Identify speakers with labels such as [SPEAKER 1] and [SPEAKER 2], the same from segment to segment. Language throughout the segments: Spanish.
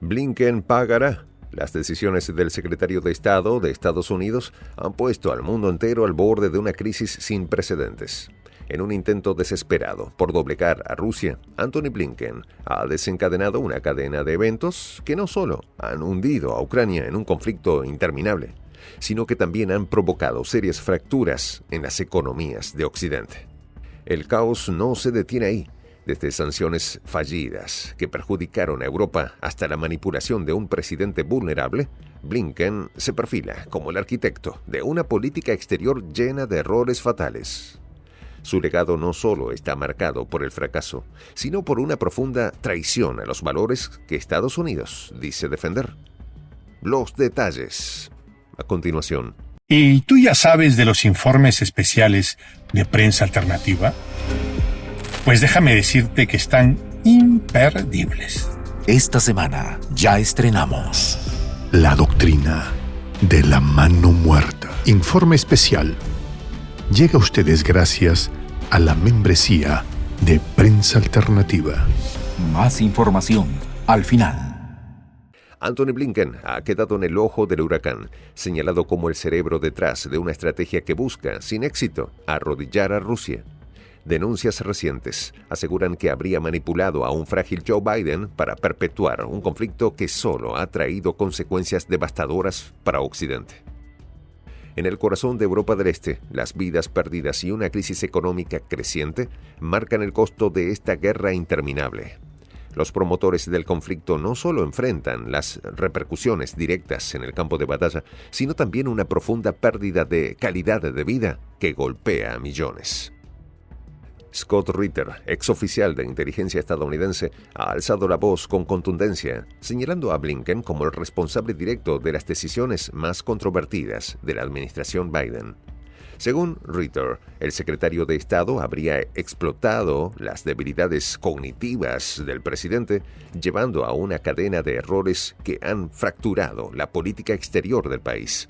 [SPEAKER 1] Blinken pagará. Las decisiones del secretario de Estado de Estados Unidos han puesto al mundo entero al borde de una crisis sin precedentes. En un intento desesperado por doblegar a Rusia, Antony Blinken ha desencadenado una cadena de eventos que no solo han hundido a Ucrania en un conflicto interminable, sino que también han provocado serias fracturas en las economías de Occidente. El caos no se detiene ahí. Desde sanciones fallidas que perjudicaron a Europa hasta la manipulación de un presidente vulnerable, Blinken se perfila como el arquitecto de una política exterior llena de errores fatales. Su legado no solo está marcado por el fracaso, sino por una profunda traición a los valores que Estados Unidos dice defender. Los detalles, a continuación.
[SPEAKER 2] ¿Y tú ya sabes de los informes especiales de Prensa Alternativa? Pues déjame decirte que están imperdibles.
[SPEAKER 3] Esta semana ya estrenamos
[SPEAKER 4] La doctrina de la mano muerta. Informe especial. Llega a ustedes gracias a la membresía de Prensa Alternativa.
[SPEAKER 3] Más información al final.
[SPEAKER 1] Antony Blinken ha quedado en el ojo del huracán, señalado como el cerebro detrás de una estrategia que busca, sin éxito, arrodillar a Rusia. Denuncias recientes aseguran que habría manipulado a un frágil Joe Biden para perpetuar un conflicto que solo ha traído consecuencias devastadoras para Occidente. En el corazón de Europa del Este, las vidas perdidas y una crisis económica creciente marcan el costo de esta guerra interminable. Los promotores del conflicto no solo enfrentan las repercusiones directas en el campo de batalla, sino también una profunda pérdida de calidad de vida que golpea a millones. Scott Ritter, exoficial de inteligencia estadounidense, ha alzado la voz con contundencia, señalando a Blinken como el responsable directo de las decisiones más controvertidas de la administración Biden. Según Ritter, el secretario de Estado habría explotado las debilidades cognitivas del presidente, llevando a una cadena de errores que han fracturado la política exterior del país.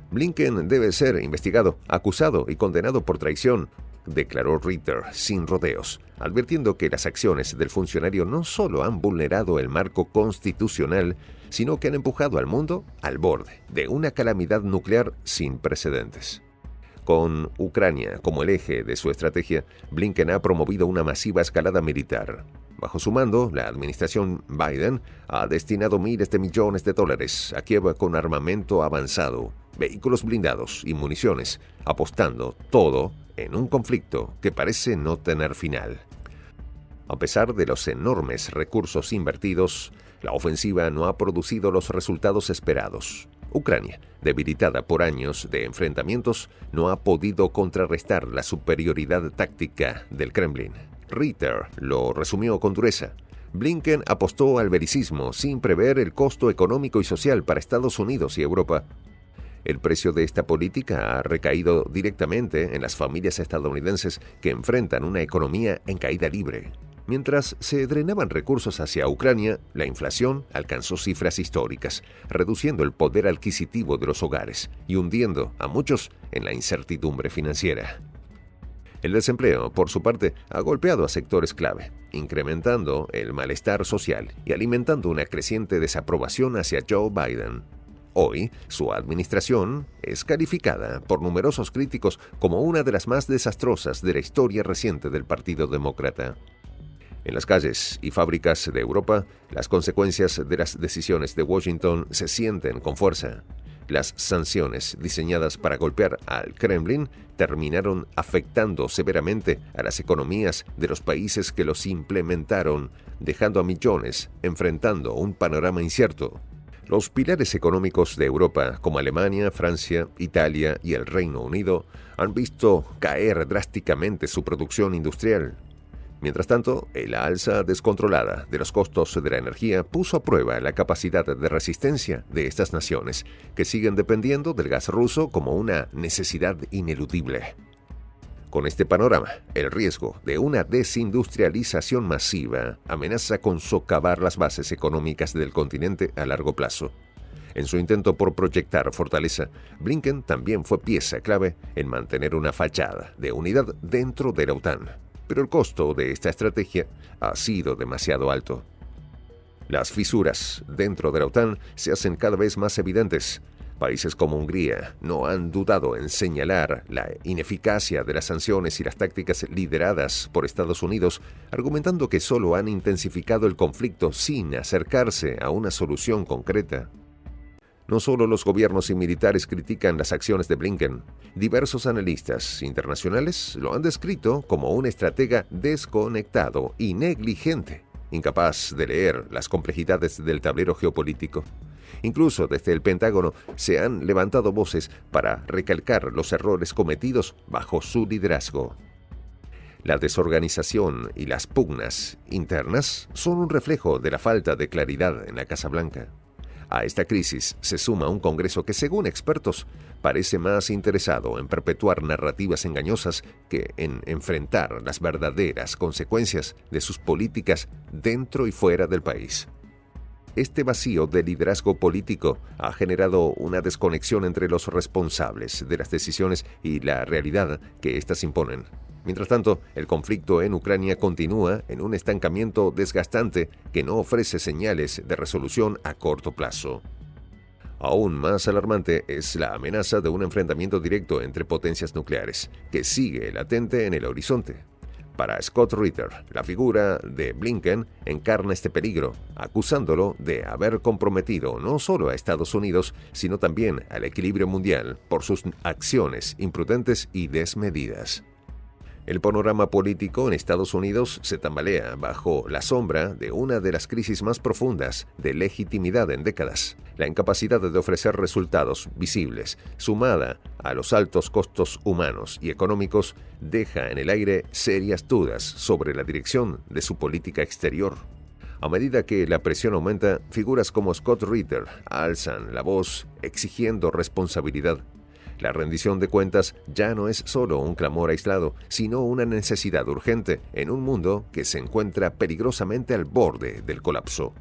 [SPEAKER 1] Blinken debe ser investigado, acusado y condenado por traición, declaró Ritter sin rodeos, advirtiendo que las acciones del funcionario no solo han vulnerado el marco constitucional, sino que han empujado al mundo al borde de una calamidad nuclear sin precedentes. Con Ucrania como el eje de su estrategia, Blinken ha promovido una masiva escalada militar. Bajo su mando, la administración Biden ha destinado miles de millones de dólares a Kiev con armamento avanzado, vehículos blindados y municiones, apostando todo en un conflicto que parece no tener final. A pesar de los enormes recursos invertidos, la ofensiva no ha producido los resultados esperados. Ucrania, debilitada por años de enfrentamientos, no ha podido contrarrestar la superioridad táctica del Kremlin. Ritter lo resumió con dureza. Blinken apostó al belicismo sin prever el costo económico y social para Estados Unidos y Europa. El precio de esta política ha recaído directamente en las familias estadounidenses que enfrentan una economía en caída libre. Mientras se drenaban recursos hacia Ucrania, la inflación alcanzó cifras históricas, reduciendo el poder adquisitivo de los hogares y hundiendo a muchos en la incertidumbre financiera. El desempleo, por su parte, ha golpeado a sectores clave, incrementando el malestar social y alimentando una creciente desaprobación hacia Joe Biden. Hoy, su administración es calificada por numerosos críticos como una de las más desastrosas de la historia reciente del Partido Demócrata. En las calles y fábricas de Europa, las consecuencias de las decisiones de Washington se sienten con fuerza. Las sanciones diseñadas para golpear al Kremlin terminaron afectando severamente a las economías de los países que los implementaron, dejando a millones enfrentando un panorama incierto. Los pilares económicos de Europa, como Alemania, Francia, Italia y el Reino Unido, han visto caer drásticamente su producción industrial. Mientras tanto, la alza descontrolada de los costos de la energía puso a prueba la capacidad de resistencia de estas naciones, que siguen dependiendo del gas ruso como una necesidad ineludible. Con este panorama, el riesgo de una desindustrialización masiva amenaza con socavar las bases económicas del continente a largo plazo. En su intento por proyectar fortaleza, Blinken también fue pieza clave en mantener una fachada de unidad dentro de la OTAN. Pero el costo de esta estrategia ha sido demasiado alto. Las fisuras dentro de la OTAN se hacen cada vez más evidentes. Países como Hungría no han dudado en señalar la ineficacia de las sanciones y las tácticas lideradas por Estados Unidos, argumentando que solo han intensificado el conflicto sin acercarse a una solución concreta. No solo los gobiernos y militares critican las acciones de Blinken, diversos analistas internacionales lo han descrito como un estratega desconectado y negligente, incapaz de leer las complejidades del tablero geopolítico. Incluso desde el Pentágono se han levantado voces para recalcar los errores cometidos bajo su liderazgo. La desorganización y las pugnas internas son un reflejo de la falta de claridad en la Casa Blanca. A esta crisis se suma un Congreso que, según expertos, parece más interesado en perpetuar narrativas engañosas que en enfrentar las verdaderas consecuencias de sus políticas dentro y fuera del país. Este vacío de liderazgo político ha generado una desconexión entre los responsables de las decisiones y la realidad que éstas imponen. Mientras tanto, el conflicto en Ucrania continúa en un estancamiento desgastante que no ofrece señales de resolución a corto plazo. Aún más alarmante es la amenaza de un enfrentamiento directo entre potencias nucleares, que sigue latente en el horizonte. Para Scott Ritter, la figura de Blinken encarna este peligro, acusándolo de haber comprometido no solo a Estados Unidos, sino también al equilibrio mundial por sus acciones imprudentes y desmedidas. El panorama político en Estados Unidos se tambalea bajo la sombra de una de las crisis más profundas de legitimidad en décadas. La incapacidad de ofrecer resultados visibles, sumada a los altos costos humanos y económicos, deja en el aire serias dudas sobre la dirección de su política exterior. A medida que la presión aumenta, figuras como Scott Ritter alzan la voz exigiendo responsabilidad. La rendición de cuentas ya no es solo un clamor aislado, sino una necesidad urgente en un mundo que se encuentra peligrosamente al borde del colapso.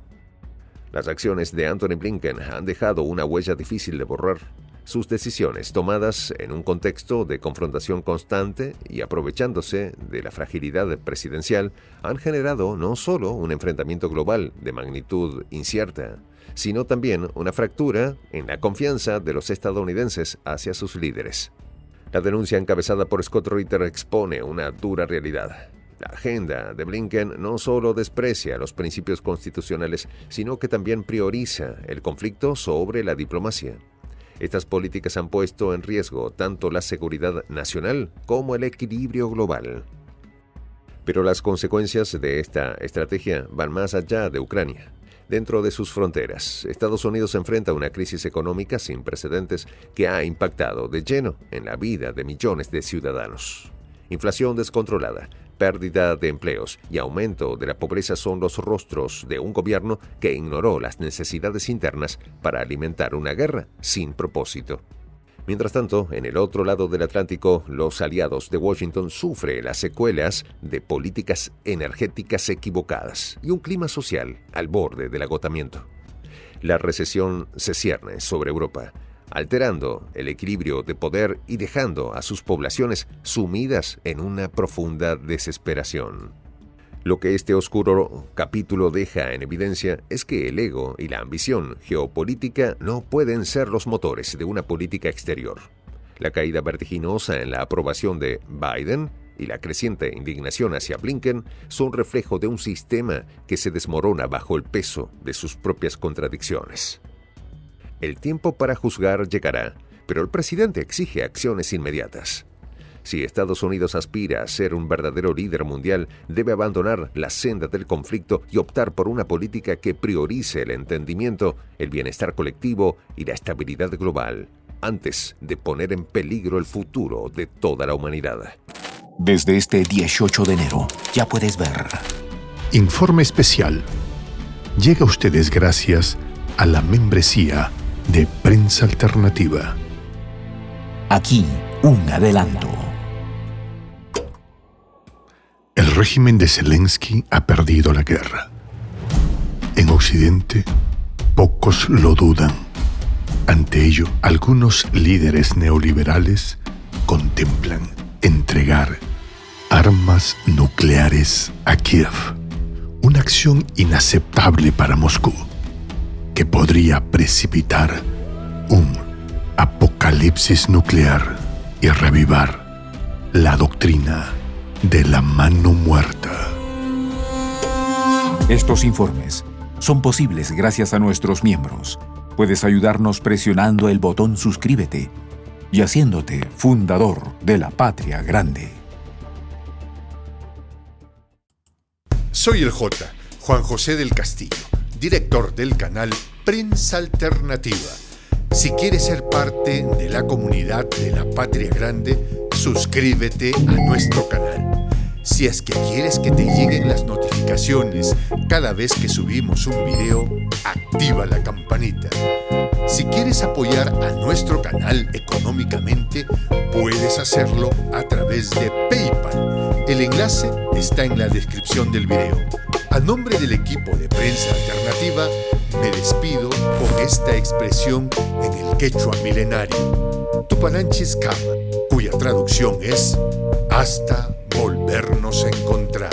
[SPEAKER 1] Las acciones de Antony Blinken han dejado una huella difícil de borrar. Sus decisiones, tomadas en un contexto de confrontación constante y aprovechándose de la fragilidad presidencial, han generado no solo un enfrentamiento global de magnitud incierta, sino también una fractura en la confianza de los estadounidenses hacia sus líderes. La denuncia encabezada por Scott Ritter expone una dura realidad. La agenda de Blinken no solo desprecia los principios constitucionales, sino que también prioriza el conflicto sobre la diplomacia. Estas políticas han puesto en riesgo tanto la seguridad nacional como el equilibrio global. Pero las consecuencias de esta estrategia van más allá de Ucrania. Dentro de sus fronteras, Estados Unidos enfrenta una crisis económica sin precedentes que ha impactado de lleno en la vida de millones de ciudadanos. Inflación descontrolada, pérdida de empleos y aumento de la pobreza son los rostros de un gobierno que ignoró las necesidades internas para alimentar una guerra sin propósito. Mientras tanto, en el otro lado del Atlántico, los aliados de Washington sufren las secuelas de políticas energéticas equivocadas y un clima social al borde del agotamiento. La recesión se cierne sobre Europa, alterando el equilibrio de poder y dejando a sus poblaciones sumidas en una profunda desesperación. Lo que este oscuro capítulo deja en evidencia es que el ego y la ambición geopolítica no pueden ser los motores de una política exterior. La caída vertiginosa en la aprobación de Biden y la creciente indignación hacia Blinken son reflejo de un sistema que se desmorona bajo el peso de sus propias contradicciones. El tiempo para juzgar llegará, pero el presidente exige acciones inmediatas. Si Estados Unidos aspira a ser un verdadero líder mundial, debe abandonar la senda del conflicto y optar por una política que priorice el entendimiento, el bienestar colectivo y la estabilidad global, antes de poner en peligro el futuro de toda la humanidad.
[SPEAKER 3] Desde este 18 de enero, ya puedes ver.
[SPEAKER 4] Informe especial. Llega a ustedes gracias a la membresía de Prensa Alternativa.
[SPEAKER 3] Aquí, un adelanto.
[SPEAKER 4] El régimen de Zelensky ha perdido la guerra. En Occidente, pocos lo dudan. Ante ello, algunos líderes neoliberales contemplan entregar armas nucleares a Kiev, una acción inaceptable para Moscú, que podría precipitar un apocalipsis nuclear y reavivar la doctrina de la mano muerta.
[SPEAKER 3] Estos informes son posibles gracias a nuestros miembros. Puedes ayudarnos presionando el botón suscríbete y haciéndote fundador de la Patria Grande.
[SPEAKER 5] Soy el Juan José del Castillo, director del canal Prensa Alternativa. Si quieres ser parte de la comunidad de la Patria Grande, suscríbete a nuestro canal. Si es que quieres que te lleguen las notificaciones cada vez que subimos un video, activa la campanita. Si quieres apoyar a nuestro canal económicamente, puedes hacerlo a través de PayPal. El enlace está en la descripción del video. A nombre del equipo de Prensa Alternativa, me despido con esta expresión en el quechua milenario, Tupananchis Kama, cuya traducción es hasta volvernos a encontrar.